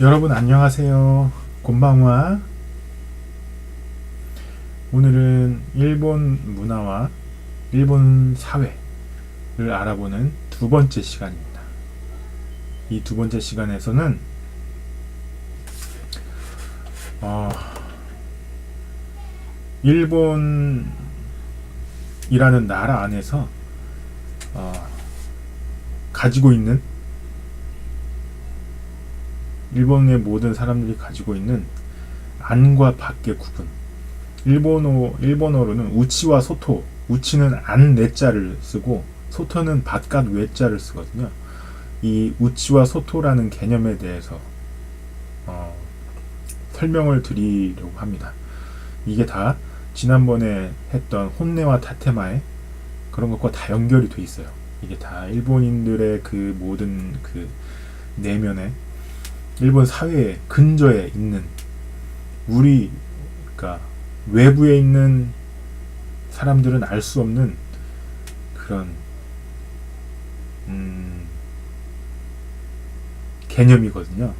여러분 안녕하세요. 곤방와. 오늘은 일본 문화와 일본 사회를 알아보는 두 번째 시간입니다. 이 두 번째 시간에서는 일본이라는 나라 안에서 가지고 있는 일본의 모든 사람들이 가지고 있는 안과 밖의 구분. 일본어로는 우치와 소토. 우치는 안 내자를 쓰고 소토는 바깥 외자를 쓰거든요. 이 우치와 소토라는 개념에 대해서 설명을 드리려고 합니다. 이게 다 지난번에 했던 혼내와 타테마에 그런 것과 다 연결이 돼 있어요. 이게 다 일본인들의 그 모든 그 내면에 일본 사회의 근저에 있는 그러니까 외부에 있는 사람들은 알 수 없는 그런 개념이거든요.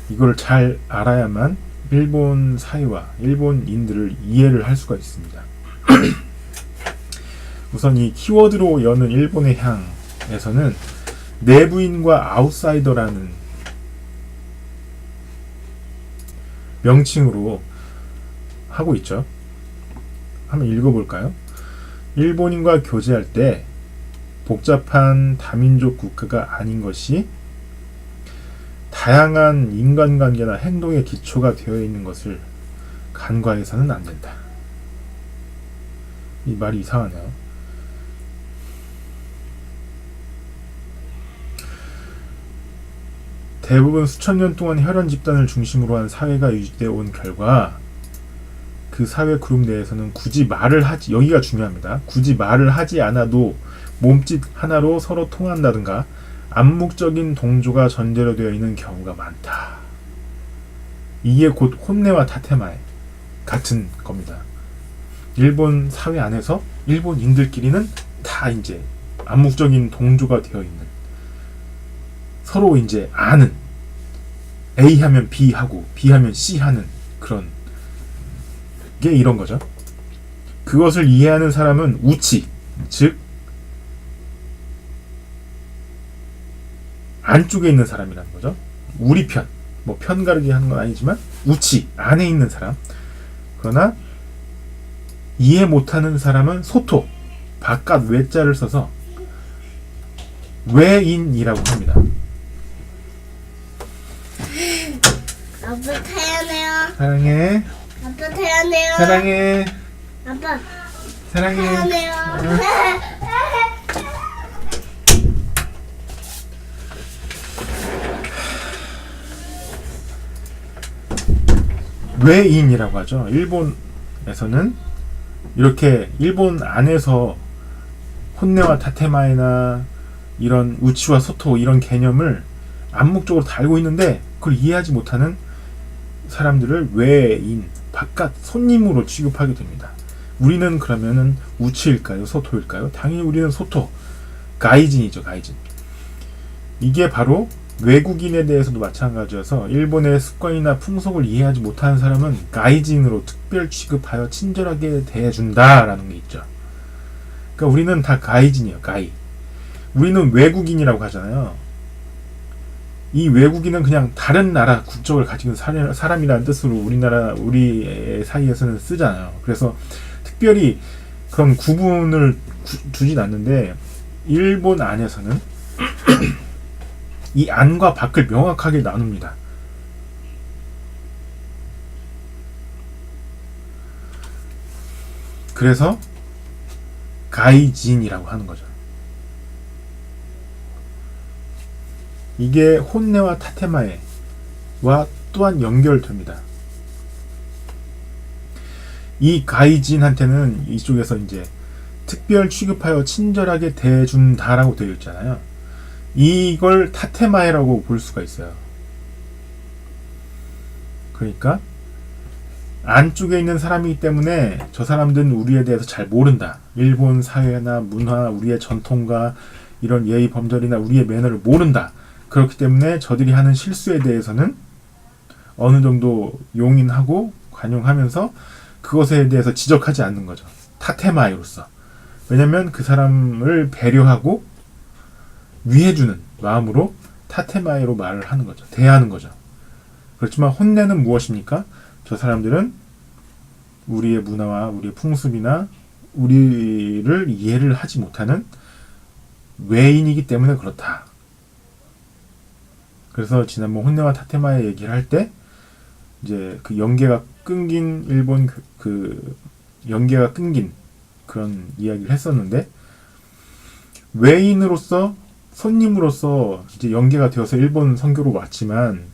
이걸 잘 알아야만 일본 사회와 일본인들을 이해를 할 수가 있습니다. 우선 이 키워드로 여는 일본의 향에서는 내부인과 아웃사이더라는 명칭으로 하고 있죠. 한번 읽어볼까요? 일본인과 교제할 때 복잡한 다민족 국가가 아닌 것이 다양한 인간관계나 행동의 기초가 되어 있는 것을 간과해서는 안 된다. 이 말이 이상하네요. 대부분 수천 년 동안 혈연 집단을 중심으로 한 사회가 유지되어 온 결과 그 사회 그룹 내에서는 굳이 말을 하지, 여기가 중요합니다. 굳이 말을 하지 않아도 몸짓 하나로 서로 통한다든가 암묵적인 동조가 전제로 되어 있는 경우가 많다. 이게 곧 혼내와 타테마에 같은 겁니다. 일본 사회 안에서 일본인들끼리는 다 이제 암묵적인 동조가 되어 있는, 서로 이제 아는, A 하면 B 하고 B 하면 C 하는 그런 게 이런 거죠. 그것을 이해하는 사람은 우치, 즉 안쪽에 있는 사람이라는 거죠. 우리 편, 뭐 편가르기 하는 건 아니지만 우치, 안에 있는 사람. 그러나 이해 못하는 사람은 소토, 바깥 외자를 써서 외인이라고 합니다. 아빠 태어나요. 사랑해. 아빠 태어나요. 사랑해. 아빠 사랑해. 태어나요. 외인이라고 하죠. 일본에서는 이렇게 일본 안에서 혼내와 타테마이나 이런 우치와 소토 이런 개념을 암묵적으로 달고 있는데 그걸 이해하지 못하는 사람들을 외인, 바깥 손님으로 취급하게 됩니다. 우리는 그러면은 우치일까요? 소토일까요? 당연히 우리는 소토, 가이진이죠. 가이진. 이게 바로 외국인에 대해서도 마찬가지여서 일본의 습관이나 풍속을 이해하지 못하는 사람은 가이진으로 특별 취급하여 친절하게 대해준다라는 게 있죠. 그러니까 우리는 다 가이진이에요. 가이. 우리는 외국인이라고 하잖아요. 이 외국인은 그냥 다른 나라 국적을 가지고 있는 사람이라는 뜻으로 우리 사이에서는 쓰잖아요. 그래서 특별히 그런 구분을 두진 않는데 일본 안에서는 이 안과 밖을 명확하게 나눕니다. 그래서 가이진이라고 하는 거죠. 이게 혼내와 타테마에와 또한 연결됩니다. 이 가이진한테는 이쪽에서 이제 특별 취급하여 친절하게 대해준다라고 되어 있잖아요. 이걸 타테마에라고 볼 수가 있어요. 그러니까 안쪽에 있는 사람이기 때문에 저 사람들은 우리에 대해서 잘 모른다. 일본 사회나 문화, 우리의 전통과 이런 예의 범절이나 우리의 매너를 모른다. 그렇기 때문에 저들이 하는 실수에 대해서는 어느 정도 용인하고 관용하면서 그것에 대해서 지적하지 않는 거죠. 타테마이로서. 왜냐면 그 사람을 배려하고 위해주는 마음으로 타테마이로 말을 하는 거죠. 대하는 거죠. 그렇지만 혼내는 무엇입니까? 저 사람들은 우리의 문화와 우리의 풍습이나 우리를 이해를 하지 못하는 외인이기 때문에 그렇다. 그래서 지난번 혼내와 타테마의 얘기를 할 때 이제 그 연계가 끊긴 일본 그 연계가 끊긴 그런 이야기를 했었는데, 외인으로서 손님으로서 이제 연계가 되어서 일본 선교로 왔지만,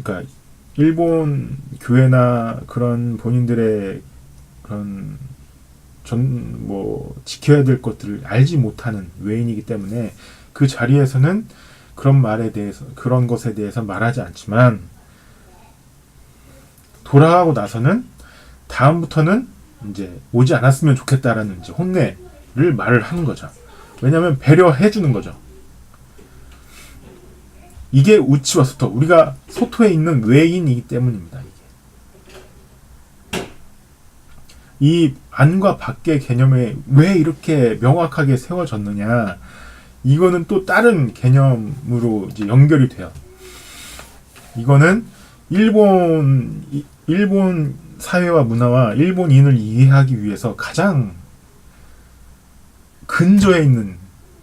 그러니까 일본 교회나 그런 본인들의 그런 지켜야 될 것들을 알지 못하는 외인이기 때문에 그 자리에서는 그런 말에 대해서, 그런 것에 대해서 말하지 않지만, 돌아가고 나서는 다음부터는 이제 오지 않았으면 좋겠다라는 이제 혼내를 말을 하는 거죠. 왜냐하면 배려해 주는 거죠. 이게 우치와 소토, 우리가 소토에 있는 외인이기 때문입니다. 이 안과 밖의 개념에 왜 이렇게 명확하게 세워졌느냐, 이거는 또 다른 개념으로 이제 연결이 돼요. 이거는 일본 사회와 문화와 일본인을 이해하기 위해서 가장 근저에 있는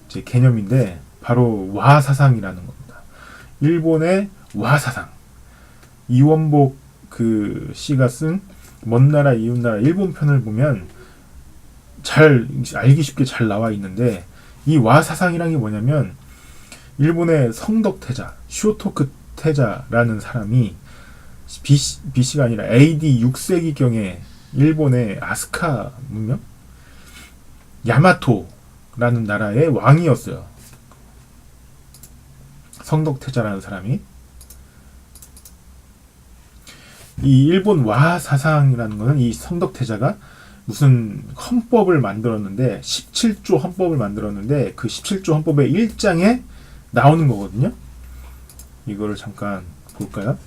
이제 개념인데, 바로 와사상이라는 겁니다. 일본의 와사상. 이원복 그 씨가 쓴 먼 나라 이웃 나라 일본 편을 보면 잘 알기 쉽게 잘 나와 있는데, 이 와사상이란 게 뭐냐면, 일본의 성덕태자 쇼토쿠 태자라는 사람이 BC가 아니라 AD 6세기경에 일본의 아스카 문명? 야마토라는 나라의 왕이었어요. 성덕태자라는 사람이. 이 일본 와사상이라는 것은 이 성덕태자가 무슨 헌법을 만들었는데, 17조 헌법을 만들었는데, 그 17조 헌법의 1장에 나오는 거거든요. 이거를 잠깐 볼까요?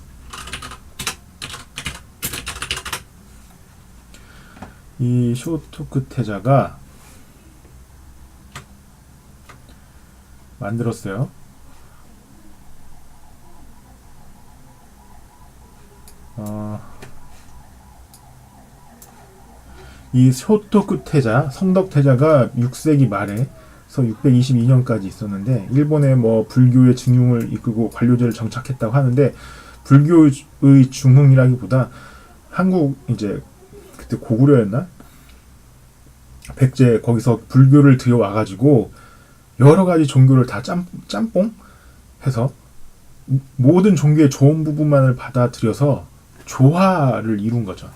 이 쇼토쿠 태자가 만들었어요. 이 쇼토쿠 태자, 성덕 태자가 6세기 말에서 622년까지 있었는데, 일본의 뭐 불교의 증흥을 이끌고 관료제를 정착했다고 하는데, 불교의 중흥이라기보다 한국 이제 그때 고구려였나? 백제 거기서 불교를 들여와가지고 여러 가지 종교를 다 짬뽕 해서 모든 종교의 좋은 부분만을 받아들여서 조화를 이룬 거죠.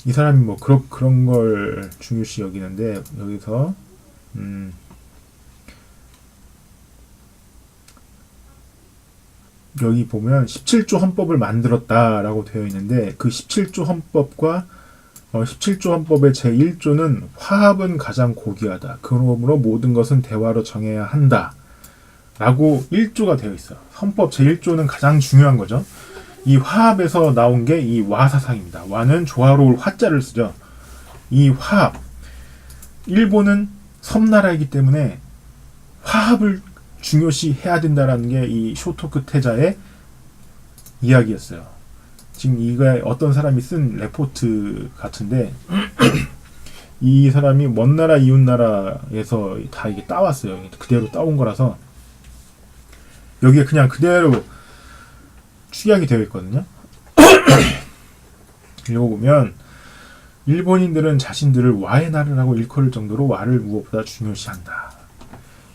이 사람이 뭐 그런 걸 중요시 여기는데, 여기서 여기 보면 17조 헌법을 만들었다라고 되어 있는데, 그 17조 헌법과 17조 헌법의 제1조는 화합은 가장 고귀하다. 그러므로 모든 것은 대화로 정해야 한다. 라고 1조가 되어 있어요. 헌법 제1조는 가장 중요한 거죠. 이 화합에서 나온 게 이 와사상입니다. 와는 조화로울 화자를 쓰죠. 이 화합. 일본은 섬나라이기 때문에 화합을 중요시 해야 된다라는 게 이 쇼토쿠 태자의 이야기였어요. 지금 이거 어떤 사람이 쓴 레포트 같은데, 이 사람이 먼 나라 이웃 나라에서 다 이게 따왔어요. 그대로 따온 거라서 여기에 그냥 그대로 축약이 되어 있거든요. 읽어보면, 일본인들은 자신들을 와의 나라라고 일컬을 정도로 와를 무엇보다 중요시한다.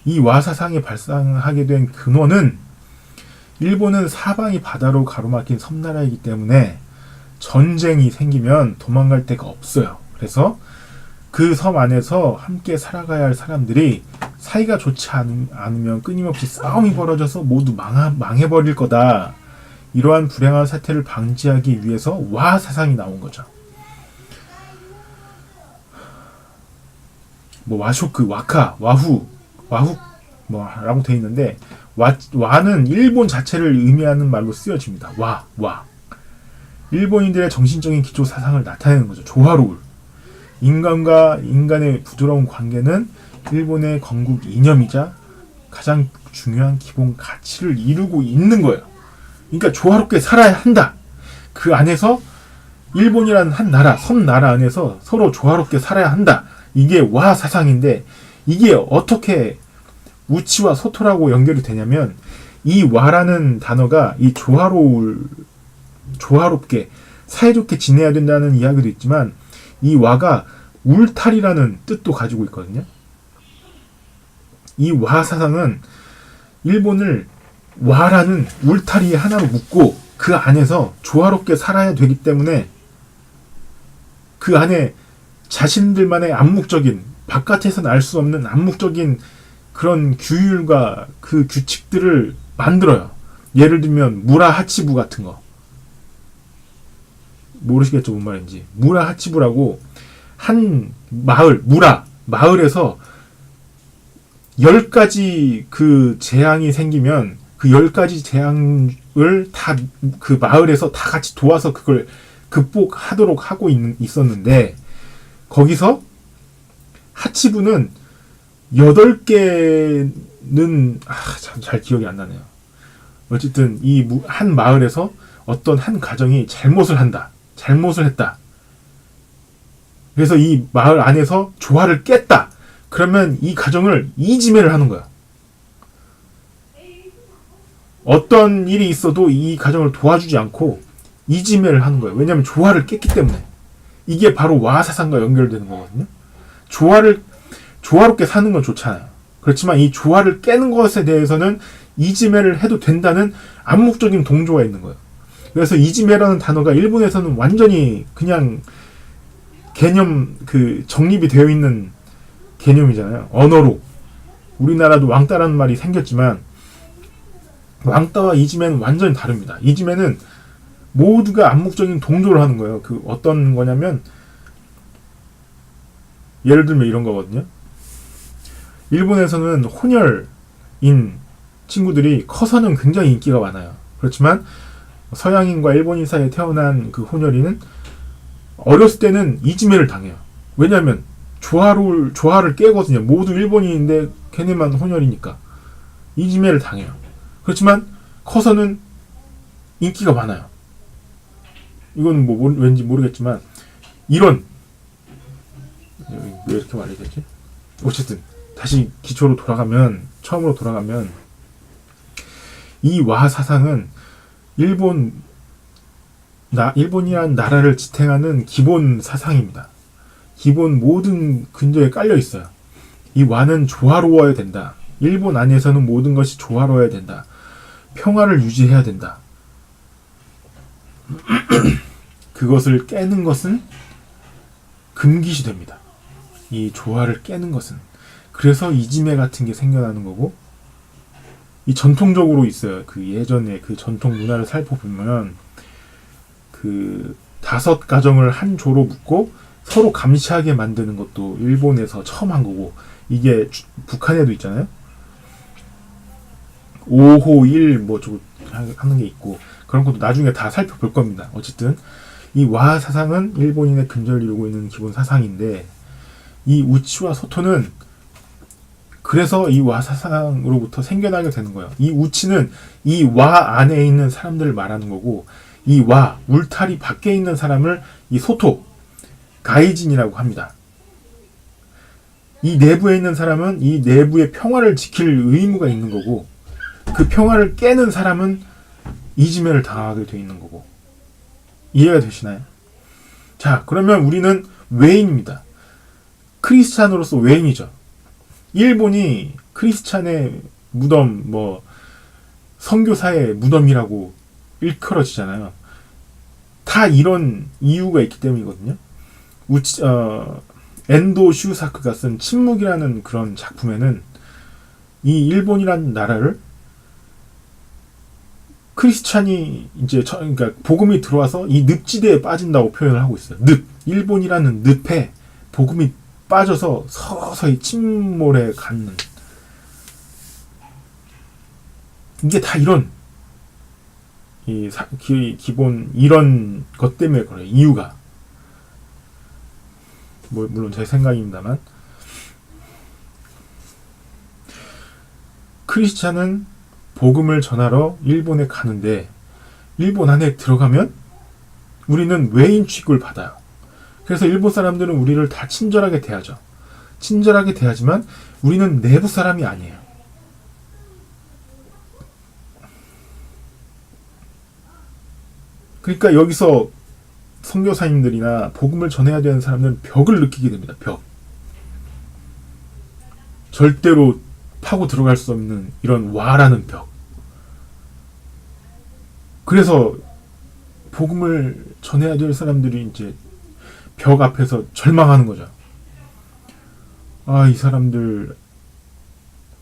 이 와사상이 발상하게 된 근원은, 일본은 사방이 바다로 가로막힌 섬나라이기 때문에 전쟁이 생기면 도망갈 데가 없어요. 그래서 그 섬 안에서 함께 살아가야 할 사람들이 사이가 좋지 않으면 끊임없이 싸움이 벌어져서 모두 망해버릴 거다. 이러한 불행한 사태를 방지하기 위해서 와사상이 나온 거죠. 뭐 와쇼크, 와카, 와후 뭐라고 돼 있는데, 와는 일본 자체를 의미하는 말로 쓰여집니다. 와. 일본인들의 정신적인 기초 사상을 나타내는 거죠. 조화로울. 인간과 인간의 부드러운 관계는 일본의 건국 이념이자 가장 중요한 기본 가치를 이루고 있는 거예요. 그러니까 조화롭게 살아야 한다. 그 안에서 일본이라는 한 나라, 섬나라 안에서 서로 조화롭게 살아야 한다. 이게 와 사상인데 이게 어떻게 우치와 소토라고 연결이 되냐면 이 와라는 단어가 이 조화롭게 사이좋게 지내야 된다는 이야기도 있지만 이 와가 울타리라는 뜻도 가지고 있거든요. 이 와 사상은 일본을 와라는 울타리 하나로 묶고 그 안에서 조화롭게 살아야 되기 때문에 그 안에 자신들만의 암묵적인 바깥에서는 알 수 없는 암묵적인 그런 규율과 그 규칙들을 만들어요. 예를 들면 무라하치부 같은 거 모르시겠죠 뭔 말인지. 무라하치부라고 한 마을에서 10가지 그 재앙이 생기면 그 10가지 재앙을 다 그 마을에서 다 같이 도와서 그걸 극복하도록 하고 있었는데 거기서 하치부는 8개는 참 잘 기억이 안 나네요. 어쨌든 이 한 마을에서 어떤 한 가정이 잘못을 했다. 그래서 이 마을 안에서 조화를 깼다. 그러면 이 가정을 이지매를 하는 거야. 어떤 일이 있어도 이 가정을 도와주지 않고 이지매를 하는 거예요. 왜냐하면 조화를 깼기 때문에. 이게 바로 와사상과 연결되는 거거든요. 조화롭게 사는 건 좋잖아요. 그렇지만 이 조화를 깨는 것에 대해서는 이지매를 해도 된다는 암묵적인 동조가 있는 거예요. 그래서 이지매라는 단어가 일본에서는 완전히 그냥 개념 정립이 되어 있는 개념이잖아요. 언어로. 우리나라도 왕따라는 말이 생겼지만 왕따와 이지매는 완전히 다릅니다. 이지매는 모두가 암묵적인 동조를 하는 거예요. 어떤 거냐면 예를 들면 이런 거거든요. 일본에서는 혼혈인 친구들이 커서는 굉장히 인기가 많아요. 그렇지만 서양인과 일본인 사이에 태어난 그 혼혈인은 어렸을 때는 이지매를 당해요. 왜냐하면 조화를 깨거든요. 모두 일본인인데 걔네만 혼혈이니까 이지매를 당해요. 그렇지만 커서는 인기가 많아요. 이건 왠지 모르겠지만 왜 이렇게 말해야 되지? 어쨌든 다시 처음으로 돌아가면 이 와 사상은 일본이란 나라를 지탱하는 기본 사상입니다. 기본 모든 근저에 깔려 있어요. 이 와는 조화로워야 된다. 일본 안에서는 모든 것이 조화로워야 된다. 평화를 유지해야 된다. 그것을 깨는 것은 금기시 됩니다. 이 조화를 깨는 것은. 그래서 이지매 같은 게 생겨나는 거고, 이 전통적으로 있어요. 예전에 전통 문화를 살펴보면 5가정을 한 조로 묶고 서로 감시하게 만드는 것도 일본에서 처음 한 거고, 이게 북한에도 있잖아요. 5호 1 하는 게 있고, 그런 것도 나중에 다 살펴볼 겁니다. 어쨌든 이 와 사상은 일본인의 근저를 이루고 있는 기본 사상인데, 이 우치와 소토는 그래서 이 와 사상으로부터 생겨나게 되는 거예요. 이 우치는 이 와 안에 있는 사람들을 말하는 거고, 이 와 울타리 밖에 있는 사람을 이 소토 가이진이라고 합니다. 이 내부에 있는 사람은 이 내부의 평화를 지킬 의무가 있는 거고, 그 평화를 깨는 사람은 이지매를 당하게 돼 있는 거고. 이해가 되시나요? 자, 그러면 우리는 외인입니다. 크리스찬으로서 외인이죠. 일본이 크리스찬의 무덤, 선교사의 무덤이라고 일컬어지잖아요. 다 이런 이유가 있기 때문이거든요. 엔도 슈사크가 쓴 침묵이라는 그런 작품에는 이 일본이라는 나라를 크리스찬이 그러니까 복음이 들어와서 이 늪지대에 빠진다고 표현을 하고 있어요. 일본이라는 늪에 복음이 빠져서 서서히 침몰해 가는. 이게 다 이런 기본 이런 것 때문에 그래요. 이유가 뭐 물론 제 생각입니다만, 크리스찬은 복음을 전하러 일본에 가는데 일본 안에 들어가면 우리는 외인 취급을 받아요. 그래서 일본 사람들은 우리를 다 친절하게 대하죠. 친절하게 대하지만 우리는 내부 사람이 아니에요. 그러니까 여기서 선교사님들이나 복음을 전해야 되는 사람들은 벽을 느끼게 됩니다. 벽. 절대로 파고 들어갈 수 없는 이런 와라는 벽. 그래서 복음을 전해야 될 사람들이 이제 벽 앞에서 절망하는 거죠. 아, 이 사람들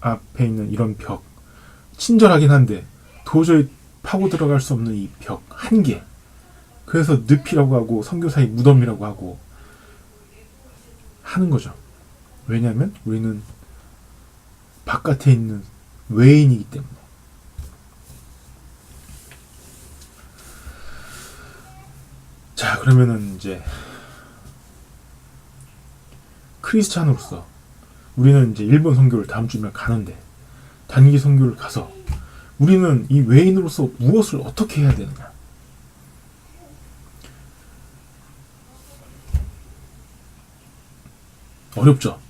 앞에 있는 이런 벽. 친절하긴 한데 도저히 파고 들어갈 수 없는 이 벽 한계. 그래서 늪이라고 하고 선교사의 무덤이라고 하고 하는 거죠. 왜냐하면 우리는 바깥에 있는 외인이기 때문에. 자, 그러면은 이제 크리스찬으로서 우리는 이제 일본 선교를 다음 주면 가는데, 단기 선교를 가서 우리는 이 외인으로서 무엇을 어떻게 해야 되느냐? 어렵죠.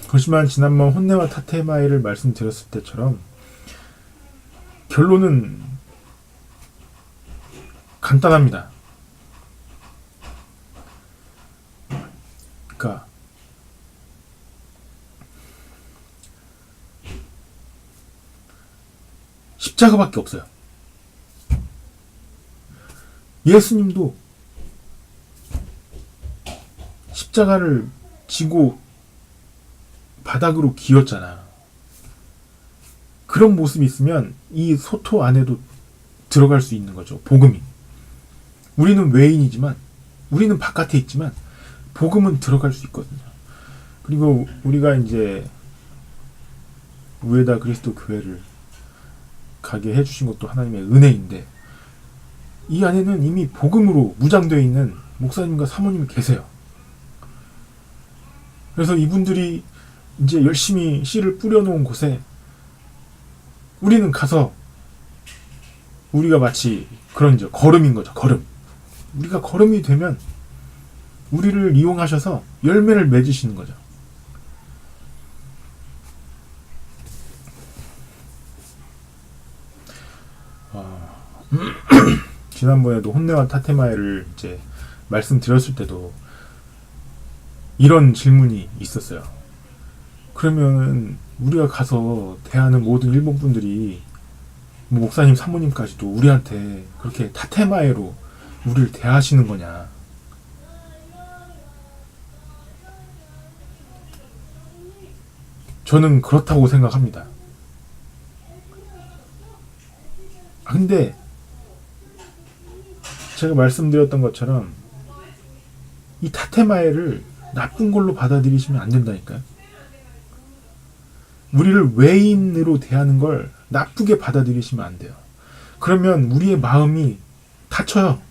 그렇지만 지난번 혼내와 타테마이를 말씀드렸을 때처럼 결론은 간단합니다. 그러니까 십자가밖에 없어요. 예수님도 십자가를 지고 바닥으로 기었잖아. 그런 모습이 있으면 이 소토 안에도 들어갈 수 있는 거죠. 복음이. 우리는 외인이지만, 우리는 바깥에 있지만 복음은 들어갈 수 있거든요. 그리고 우리가 이제 우에다 그리스도 교회를 가게 해주신 것도 하나님의 은혜인데, 이 안에는 이미 복음으로 무장되어 있는 목사님과 사모님이 계세요. 그래서 이분들이 이제 열심히 씨를 뿌려놓은 곳에 우리는 가서, 우리가 마치 그런 이제 거름인 거죠. 거름. 우리가 거름이 되면 우리를 이용하셔서 열매를 맺으시는 거죠. 지난번에도 혼내와 타테마에를 이제 말씀드렸을 때도 이런 질문이 있었어요. 그러면 우리가 가서 대하는 모든 일본 분들이, 목사님, 사모님까지도 우리한테 그렇게 타테마에로 우리를 대하시는 거냐? 저는 그렇다고 생각합니다. 근데 제가 말씀드렸던 것처럼 이 타테마에를 나쁜 걸로 받아들이시면 안 된다니까요. 우리를 외인으로 대하는 걸 나쁘게 받아들이시면 안 돼요. 그러면 우리의 마음이 다쳐요.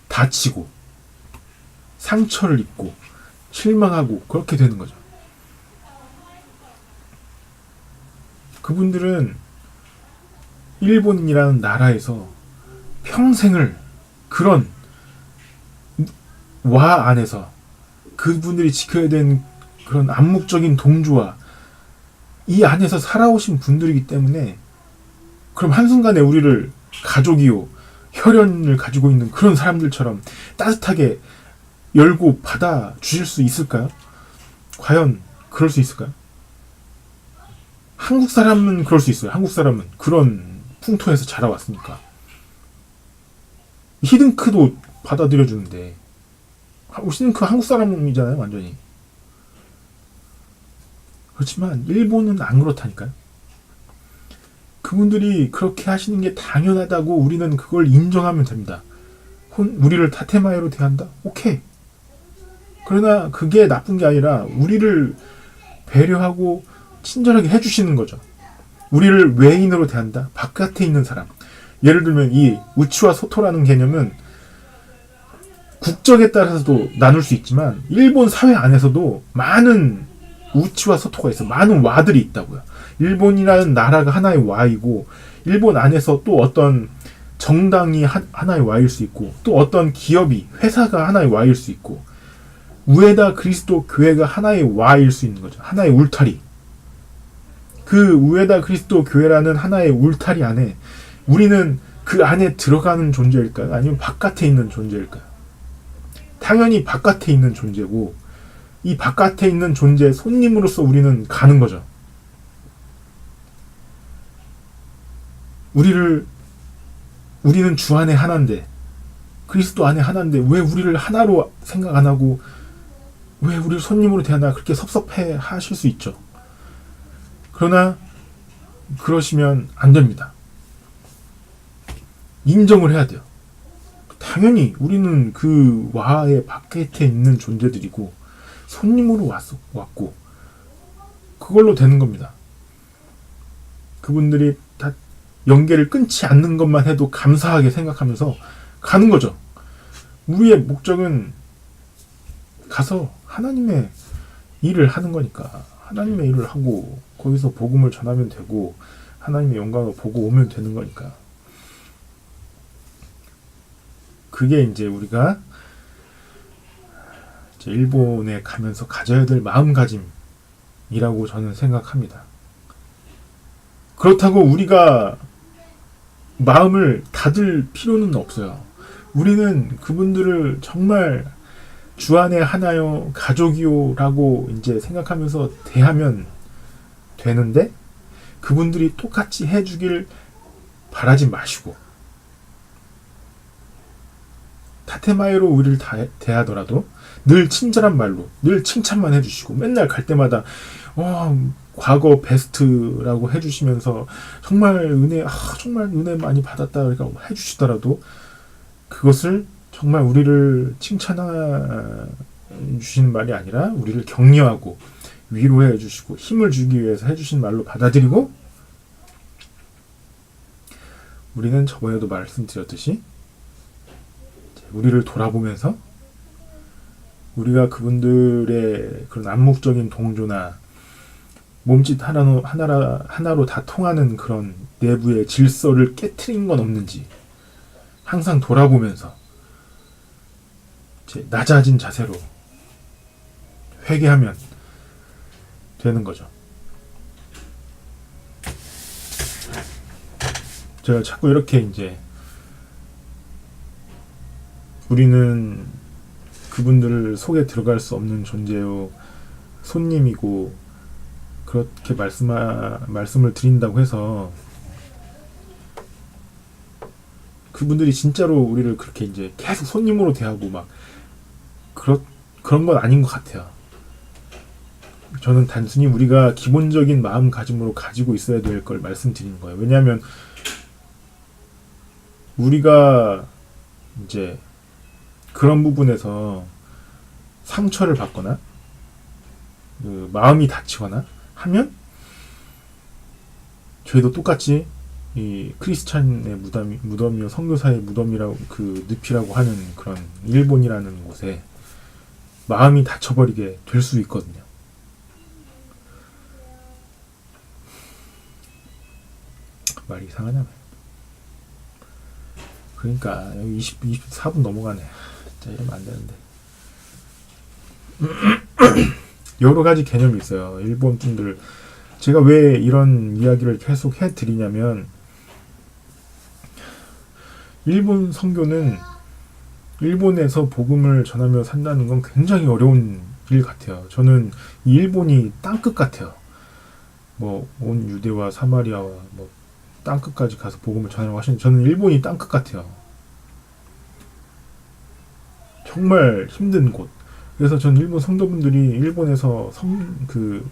다치고 상처를 입고 실망하고 그렇게 되는 거죠. 그분들은 일본이라는 나라에서 평생을 그런 와 안에서 그분들이 지켜야 되는 그런 암묵적인 동조와 이 안에서 살아오신 분들이기 때문에, 그럼 한순간에 우리를 가족이요, 혈연을 가지고 있는 그런 사람들처럼 따뜻하게 열고 받아 주실 수 있을까요? 과연 그럴 수 있을까요? 한국 사람은 그럴 수 있어요. 한국 사람은 그런 풍토에서 자라왔으니까. 히든크도 받아들여 주는데, 히든크 한국 사람이잖아요, 완전히. 그렇지만 일본은 안 그렇다니까요. 그분들이 그렇게 하시는 게 당연하다고 우리는 그걸 인정하면 됩니다. 우리를 타테마에로 대한다? 오케이. 그러나 그게 나쁜 게 아니라 우리를 배려하고 친절하게 해주시는 거죠. 우리를 외인으로 대한다. 바깥에 있는 사람. 예를 들면 이 우치와 소토라는 개념은 국적에 따라서도 나눌 수 있지만 일본 사회 안에서도 많은 우치와 소토가 있어. 많은 와들이 있다고요. 일본이라는 나라가 하나의 와이고 일본 안에서 또 어떤 정당이 하나의 와일 수 있고 또 어떤 기업이 회사가 하나의 와일 수 있고 우에다 그리스도 교회가 하나의 와일 수 있는 거죠. 하나의 울타리. 그 우에다 그리스도 교회라는 하나의 울타리 안에 우리는 그 안에 들어가는 존재일까요? 아니면 바깥에 있는 존재일까요? 당연히 바깥에 있는 존재고 이 바깥에 있는 존재의 손님으로서 우리는 가는 거죠. 우리는 주 안에 하나인데 그리스도 안에 하나인데 왜 우리를 하나로 생각 안 하고 왜 우리를 손님으로 대하나 그렇게 섭섭해 하실 수 있죠. 그러나 그러시면 안 됩니다. 인정을 해야 돼요. 당연히 우리는 그 와의 바깥에 있는 존재들이고 손님으로 왔고 그걸로 되는 겁니다. 그분들이 다 연계를 끊지 않는 것만 해도 감사하게 생각하면서 가는 거죠. 우리의 목적은 가서 하나님의 일을 하는 거니까 하나님의 일을 하고 거기서 복음을 전하면 되고 하나님의 영광을 보고 오면 되는 거니까 그게 이제 우리가 이제 일본에 가면서 가져야 될 마음가짐이라고 저는 생각합니다. 그렇다고 우리가 마음을 닫을 필요는 없어요. 우리는 그분들을 정말 주 안에 하나요, 가족이요 라고 이제 생각하면서 대하면 되는데 그분들이 똑같이 해주길 바라지 마시고 타테마에로 우리를 대하더라도 늘 친절한 말로 늘 칭찬만 해주시고 맨날 갈 때마다 과거 베스트라고 해주시면서 정말 은혜 많이 받았다 그러니까 해주시더라도 그것을 정말 우리를 칭찬해 주시는 말이 아니라 우리를 격려하고 위로해 주시고 힘을 주기 위해서 해주신 말로 받아들이고 우리는 저번에도 말씀드렸듯이 우리를 돌아보면서 우리가 그분들의 그런 암묵적인 동조나 몸짓 하나로 다 통하는 그런 내부의 질서를 깨트린 건 없는지 항상 돌아보면서 낮아진 자세로 회개하면 되는 거죠. 제가 자꾸 이렇게 이제 우리는 그분들 속에 들어갈 수 없는 존재요 손님이고 그렇게 말씀을 드린다고 해서 그분들이 진짜로 우리를 그렇게 이제 계속 손님으로 대하고 막 그런 건 아닌 것 같아요. 저는 단순히 우리가 기본적인 마음가짐으로 가지고 있어야 될 걸 말씀드리는 거예요. 왜냐하면 우리가 이제 그런 부분에서 상처를 받거나 마음이 다치거나 하면 저희도 똑같이 이 크리스찬의 무덤이요 선교사의 무덤이라고 그 늪이라고 하는 그런 일본이라는 곳에 마음이 다쳐버리게 될 수 있거든요. 말이 이상하냐면 그러니까 여기 24분 넘어가네. 진짜 이러면 안 되는데. 여러 가지 개념이 있어요. 일본 분들 제가 왜 이런 이야기를 계속 해드리냐면 일본 선교는 일본에서 복음을 전하며 산다는 건 굉장히 어려운 일 같아요. 저는 이 일본이 땅끝 같아요. 뭐 온 유대와 사마리아와 뭐 땅끝까지 가서 복음을 전하려고 하시는데 저는 일본이 땅끝 같아요. 정말 힘든 곳. 그래서 전 일본 성도분들이 일본에서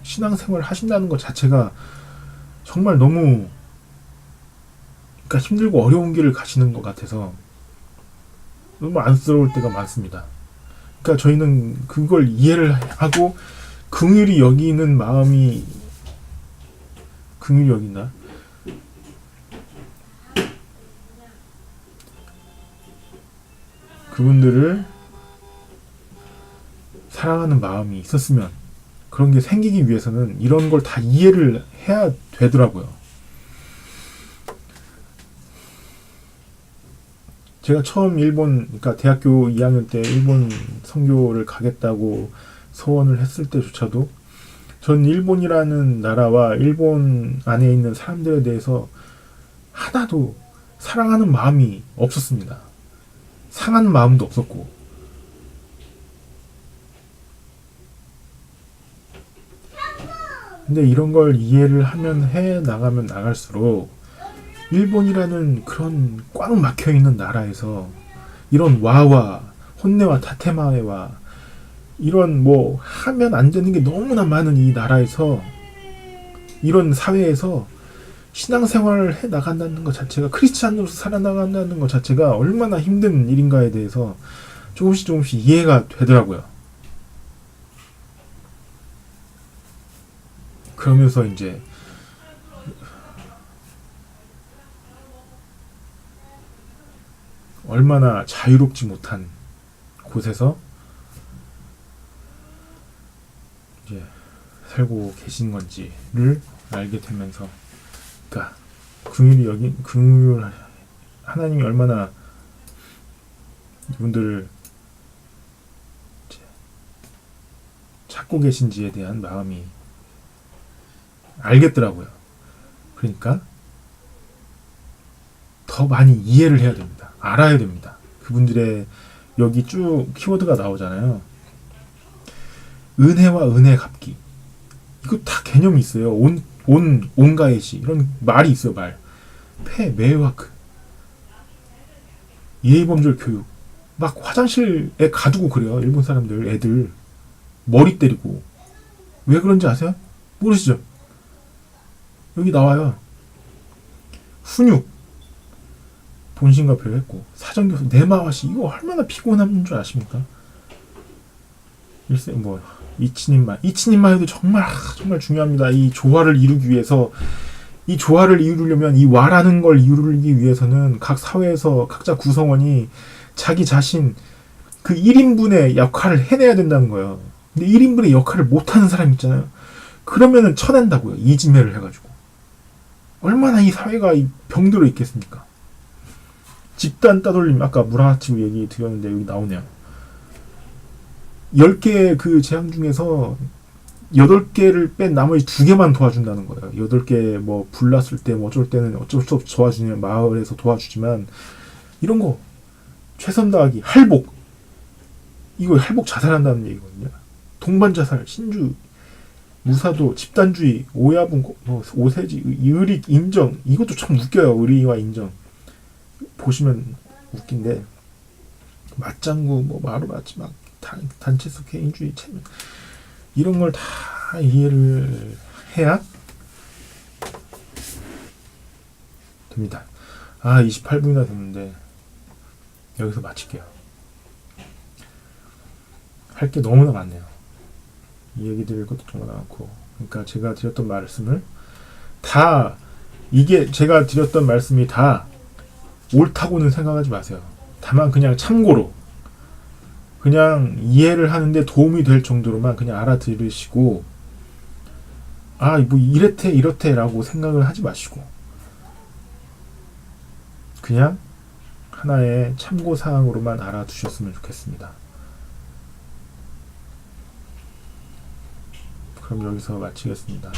신앙생활을 하신다는 것 자체가 정말 너무 힘들고 어려운 길을 가시는 것 같아서 너무 안쓰러울 때가 많습니다. 그러니까 저희는 그걸 이해를 하고 긍휼히 여기는 마음이 긍휼히 여긴다. 그분들을 사랑하는 마음이 있었으면, 그런 게 생기기 위해서는 이런 걸 다 이해를 해야 되더라고요. 제가 처음 일본, 그러니까 대학교 2학년 때 일본 선교를 가겠다고 소원을 했을 때조차도 전 일본이라는 나라와 일본 안에 있는 사람들에 대해서 하나도 사랑하는 마음이 없었습니다. 상한 마음도 없었고. 근데 이런 걸 이해를 하면 해 나가면 나갈수록 일본이라는 그런 꽉 막혀 있는 나라에서 이런 와와 혼내와 타테마에와 이런 뭐 하면 안 되는 게 너무나 많은 이 나라에서, 이런 사회에서 신앙생활을 해 나간다는 것 자체가, 크리스찬으로서 살아나간다는 것 자체가 얼마나 힘든 일인가에 대해서 조금씩 이해가 되더라고요. 그러면서 이제 얼마나 자유롭지 못한 곳에서 이제 살고 계신 건지를 알게 되면서, 그러니까 긍휼 하나님이 얼마나 이분들을 이제 찾고 계신지에 대한 마음이 알겠더라고요. 그러니까 더 많이 이해를 해야 됩니다. 알아야 됩니다. 그분들의 여기 쭉 키워드가 나오잖아요. 은혜와 은혜 갚기. 이거 다 개념이 있어요. 온가에시 이런 말이 있어요. 말. 메와크. 예의범절 교육. 막 화장실에 가두고 그래요. 일본 사람들 애들 머리 때리고. 왜 그런지 아세요? 모르시죠? 여기 나와요. 훈육 본신과 별했고, 사정교수 네마와시, 이거 얼마나 피곤한 줄 아십니까? 일세 뭐 이치님만 해도 정말 중요합니다. 이 조화를 이루기 위해서, 이 조화를 이루려면, 이 와라는 걸 이루기 위해서는 각 사회에서 각자 구성원이 자기 자신 그 1인분의 역할을 해내야 된다는 거예요. 근데 1인분의 역할을 못하는 사람 있잖아요. 그러면은 쳐낸다고요. 이지매를 해가지고. 얼마나 이 사회가 병들어 있겠습니까? 집단 따돌림, 아까 무라하치고 얘기 드렸는데 여기 나오네요. 10개 그 재앙 중에서 8개를 뺀 나머지 2개만 도와준다는 거예요. 8개 뭐 불났을 때 뭐 어쩔 때는 어쩔 수 없이 도와주면 마을에서 도와주지만, 이런 거 최선 다하기, 할복, 이거 할복 자살한다는 얘기거든요. 동반 자살, 신주, 무사도, 집단주의, 오야분, 뭐 오세지, 의리, 인정, 이것도 참 웃겨요. 의리와 인정 보시면 웃긴데, 맞장구, 뭐 마루마치, 막 단체수 개인주의, 체면, 이런 걸 다 이해를 해야 됩니다. 28분이나 됐는데 여기서 마칠게요. 할 게 너무나 많네요. 이 얘기 드릴 것도 정말 많고. 그러니까 제가 드렸던 말씀을 다, 이게 제가 드렸던 말씀이 다 옳다고는 생각하지 마세요. 다만 그냥 참고로, 그냥 이해를 하는데 도움이 될 정도로만 그냥 알아들으시고, 뭐 이렇대 라고 생각을 하지 마시고, 그냥 하나의 참고사항으로만 알아두셨으면 좋겠습니다. 그럼 여기서 마치겠습니다.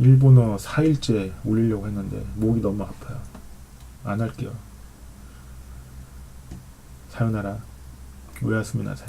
일본어 4일째 올리려고 했는데 목이 너무 아파요. 안 할게요. 사요나라. 오야스미나사이.